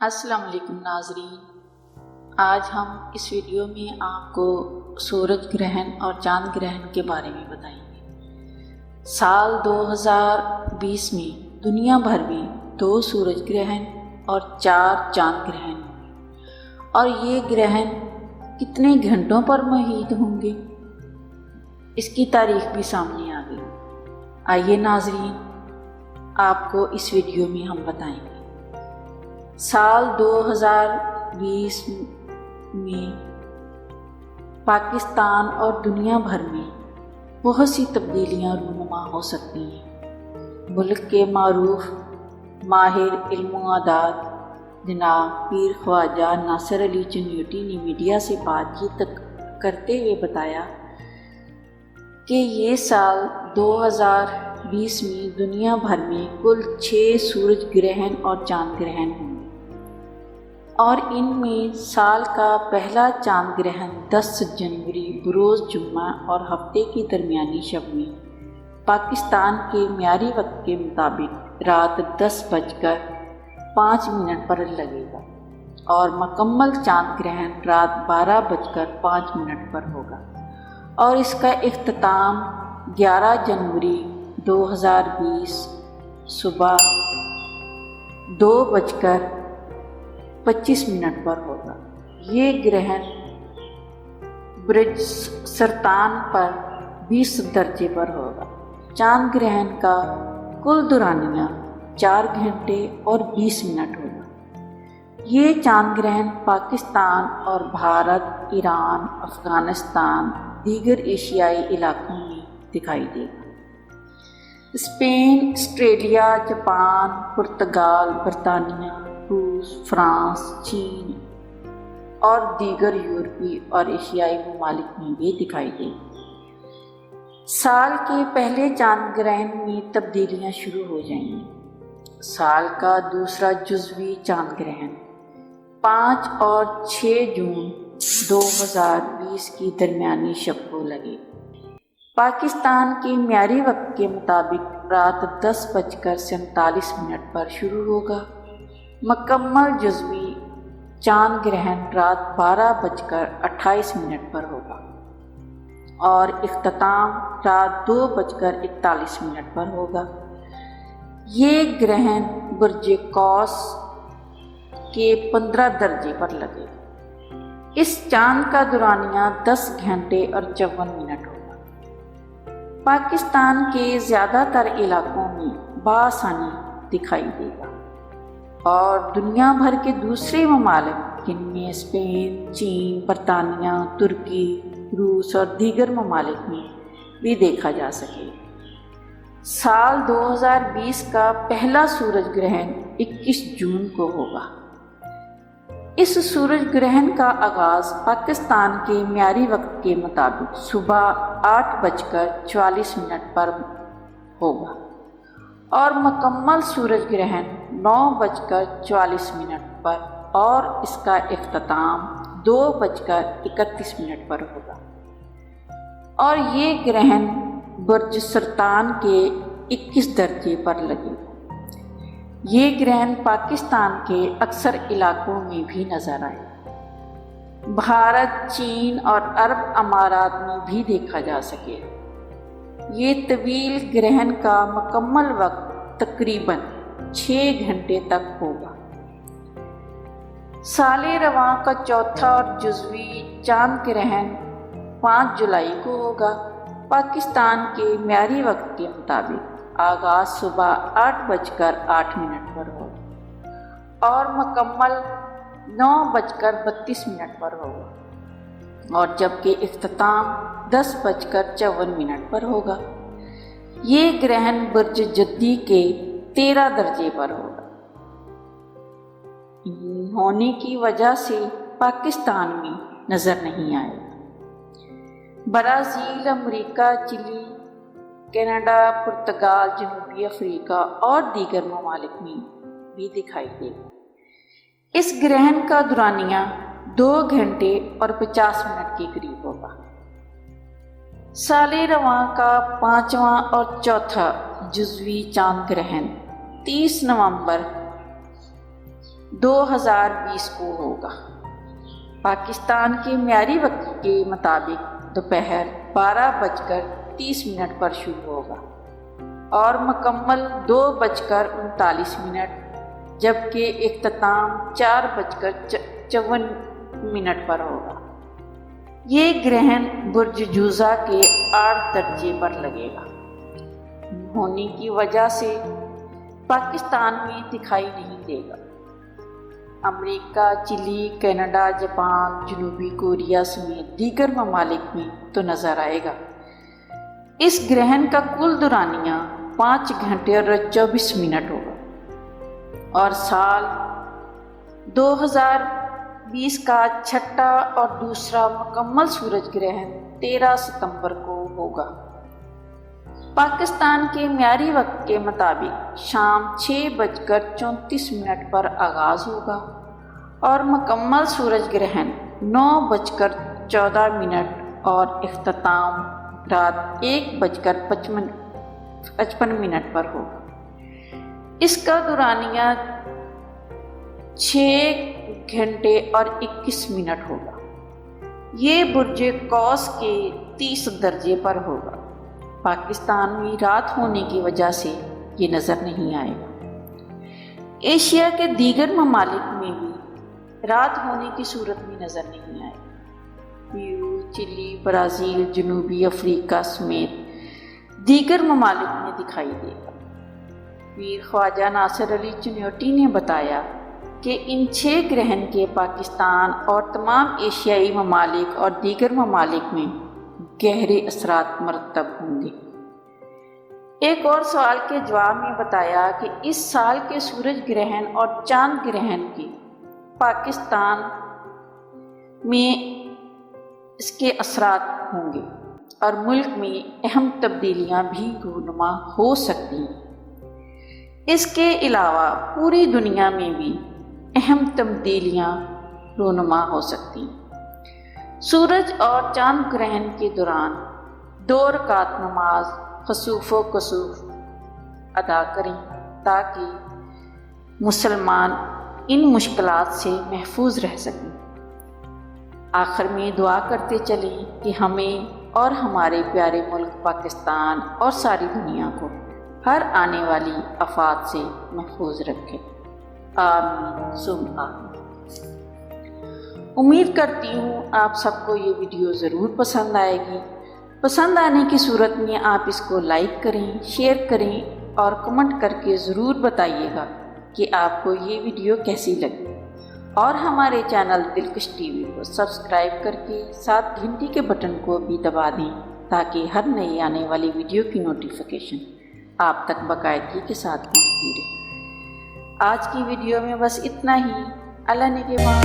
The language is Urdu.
السلام علیکم ناظرین، آج ہم اس ویڈیو میں آپ کو سورج گرہن اور چاند گرہن کے بارے میں بتائیں گے۔ سال 2020 میں دنیا بھر میں 2 سورج گرہن اور 4 چاند گرہن ہوں گے، اور یہ گرہن کتنے گھنٹوں پر محیط ہوں گے، اس کی تاریخ بھی سامنے آ گئی۔ آئیے ناظرین، آپ کو اس ویڈیو میں ہم بتائیں گے۔ سال 2020 میں پاکستان اور دنیا بھر میں بہت سی تبدیلیاں رونما ہو سکتی ہیں۔ ملک کے معروف ماہر علم و اعداد جناب پیر خواجہ ناصر علی چنیوٹی نے میڈیا سے بات چیت کرتے ہوئے بتایا کہ یہ سال 2020 میں دنیا بھر میں کل 6 سورج گرہن اور چاند گرہن ہوں گے، اور ان میں سال کا پہلا چاند گرہن 10 جنوری بروز جمعہ اور ہفتے کی درمیانی شب میں پاکستان کے معیاری وقت کے مطابق رات 10:05 پر لگے گا، اور مکمل چاند گرہن رات 12:05 پر ہوگا، اور اس کا اختتام 11 جنوری 2020 صبح 2:25 پر ہوگا۔ یہ گرہن برج سرطان پر 20 درجے پر ہوگا۔ چاند گرہن کا کل دورانیہ 4 گھنٹے اور 20 منٹ ہوگا۔ یہ چاند گرہن پاکستان اور بھارت، ایران، افغانستان، دیگر ایشیائی علاقوں میں دکھائی دے گا۔ اسپین، آسٹریلیا، جاپان، پرتگال، برطانیہ، روس، فرانس، چین اور دیگر یورپی اور ایشیائی ممالک میں بھی دکھائی دے گی۔ سال کے پہلے چاند گرہن میں تبدیلیاں شروع ہو جائیں گی۔ سال کا دوسرا جزوی چاند گرہن 5 اور 6 جون 2020 کی درمیانی شب کو لگے گا۔ پاکستان کے معیاری وقت کے مطابق رات 10:47 پر شروع ہوگا۔ مکمل جزوی چاند گرہن رات 12:28 پر ہوگا، اور اختتام رات 2:41 پر ہوگا۔ یہ گرہن برج قوس کے 15 درجے پر لگے گا۔ اس چاند کا دورانیہ 10 گھنٹے اور 54 منٹ ہوگا۔ پاکستان کے زیادہ تر علاقوں میں بآسانی دکھائی دے گا، اور دنیا بھر کے دوسرے ممالک جن میں اسپین، چین، برطانیہ، ترکی، روس اور دیگر ممالک میں بھی دیکھا جا سکے گا۔ سال 2020 کا پہلا سورج گرہن 21 جون کو ہوگا۔ اس سورج گرہن کا آغاز پاکستان کے معیاری وقت کے مطابق صبح 8:44 پر ہوگا، اور مکمل سورج گرہن 9:44 پر، اور اس کا اختتام 2:31 پر ہوگا، اور یہ گرہن برج سرطان کے 21 درجے پر لگے گا۔ یہ گرہن پاکستان کے اکثر علاقوں میں بھی نظر آئے گا۔ بھارت، چین اور عرب امارات میں بھی دیکھا جا سکے گا۔ یہ طویل گرہن کا مکمل وقت تقریباً 6 گھنٹے تک ہوگا۔ سال رواں کا چوتھا اور جزوی چاند گرہن 5 جولائی کو ہوگا۔ پاکستان کے معیاری وقت کے مطابق آغاز صبح 8:08 پر ہوگا، اور مکمل 9:32 پر ہوگا، اور جبکہ اختتام 10:54 پر ہوگا۔ یہ گرہن برج جدی کے 13 درجے پر ہوگا۔ ہونے کی وجہ سے پاکستان میں نظر نہیں آئے گا۔ برازیل، امریکہ، چلی، کینیڈا، پرتگال، جنوبی افریقہ اور دیگر ممالک میں بھی دکھائی دے گا۔ اس گرہن کا دورانیہ 2 گھنٹے اور 50 منٹ کے قریب ہوگا۔ سال رواں کا 5واں اور چوتھا جزوی چاند گرہن 30 نومبر 2020 کو ہوگا۔ پاکستان کے معیاری وقت کے مطابق دوپہر 12:30 پر شروع ہوگا اور مکمل 2:39، جبکہ اختتام 4:54 پر ہوگا۔ یہ گرہن برج جوزہ کے 8 درجے پر لگے گا ہونے کی وجہ سے پاکستان میں دکھائی نہیں دے گا۔ امریکہ، چلی، کینیڈا، جاپان، جنوبی کوریا سمیت دیگر ممالک میں تو نظر آئے گا۔ اس گرہن کا کل دورانیہ 5 گھنٹے اور 24 منٹ ہوگا اور سال 2020 کا چھٹا اور دوسرا مکمل سورج گرہن 13 ستمبر کو ہوگا۔ پاکستان کے معیاری وقت کے مطابق شام 6:34 پر آغاز ہوگا اور مکمل سورج گرہن 9:14 اور اختتام رات 1:55 پر ہوگا۔ اس کا دورانیہ 6 گھنٹے اور 21 منٹ ہوگا۔ یہ برج قوس کے 30 درجے پر ہوگا۔ پاکستان میں رات ہونے کی وجہ سے یہ نظر نہیں آئے گا۔ ایشیا کے دیگر ممالک میں بھی رات ہونے کی صورت میں نظر نہیں آئے گا۔ پیرو، چلی، برازیل، جنوبی افریقہ سمیت دیگر ممالک میں دکھائی دے گا۔ پیر خواجہ ناصر علی چنوٹی نے بتایا کہ ان 6 گرہن کے پاکستان اور تمام ایشیائی ممالک اور دیگر ممالک میں گہرے اثرات مرتب ہوں گے۔ ایک اور سوال کے جواب میں بتایا کہ اس سال کے سورج گرہن اور چاند گرہن کی پاکستان میں اس کے اثرات ہوں گے اور ملک میں اہم تبدیلیاں بھی رونما ہو سکتی ہیں۔ اس کے علاوہ پوری دنیا میں بھی اہم تبدیلیاں رونما ہو سکتی ہیں۔ سورج اور چاند گرہن کے دوران 2 رکعت نماز خسوف و کسوف ادا کریں تاکہ مسلمان ان مشکلات سے محفوظ رہ سکیں۔ آخر میں دعا کرتے چلیں کہ ہمیں اور ہمارے پیارے ملک پاکستان اور ساری دنیا کو ہر آنے والی آفات سے محفوظ رکھے۔ آمین ثم آمین۔ امید کرتی ہوں آپ سب کو یہ ویڈیو ضرور پسند آئے گی۔ پسند آنے کی صورت میں آپ اس کو لائک کریں، شیئر کریں اور کمنٹ کر کے ضرور بتائیے گا کہ آپ کو یہ ویڈیو کیسی لگی، اور ہمارے چینل دلکش ٹی وی کو سبسکرائب کر کے ساتھ گھنٹی کے بٹن کو بھی دبا دیں تاکہ ہر نئی آنے والی ویڈیو کی نوٹیفیکیشن آپ تک باقاعدگی کے ساتھ پہنچتی رہے۔ آج کی ویڈیو میں بس اتنا ہی۔ اللہ نگہبان۔